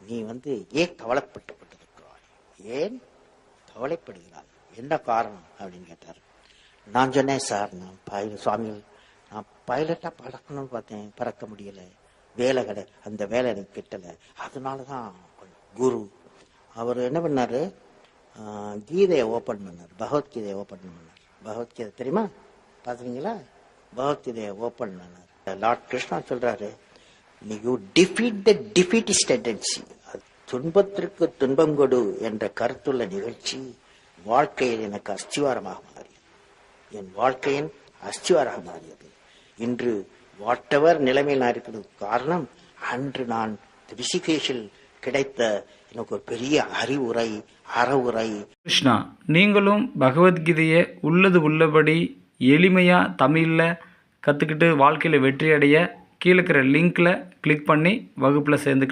நீ ஏன் கவலைப்பட்டுக்கொண்டிருக்கிறாய், ஏன் கவலைப்படுகிறாய், என்ன காரணம் அப்படின்னு கேட்டார். நான் சொன்னேன், சார் சுவாமிகள் நான் பைலட்டா பறக்கணும்னு பார்த்தேன், பறக்க முடியல, வேலை அந்த வேலை எனக்கு கிட்டல. அதனாலதான் குரு அவர் என்ன பண்ணாரு, கீதையை ஓபன் பண்ணார், பகவத்கீதையை ஓபன் பண்ணார். பகவத்கீதை தெரியுமா, பாத்துறீங்களா? பகவத்கீதையை ஓபன் பண்ணார். லார்ட் கிருஷ்ணா சொல்றாரு, you defeat the defeatist tendency, துன்பத்திற்கு துன்பம் கொடு என்ற கருத்துள்ள நிகழ்ச்சி வாழ்க்கையில் எனக்கு அஸ்திவாரமாக மாறியது, என் வாழ்க்கையின் அஸ்திவாரமாக மாறியது. இன்று வாட்டவர் நிலைமையில் நான் இருக்கிறது காரணம், அன்று நான் ரிஷிகேஷில் கிடைத்த எனக்கு ஒரு பெரிய அறிவுரை, அறவுரை. கிருஷ்ணா, நீங்களும் பகவத்கீதையை உள்ளது உள்ளபடி எளிமையாக தமிழில் கற்றுக்கிட்டு வாழ்க்கையில் வெற்றி அடைய கீழே இருக்கிற லிங்க்கில் கிளிக் பண்ணி வகுப்பில் சேர்ந்துக்கலாம்.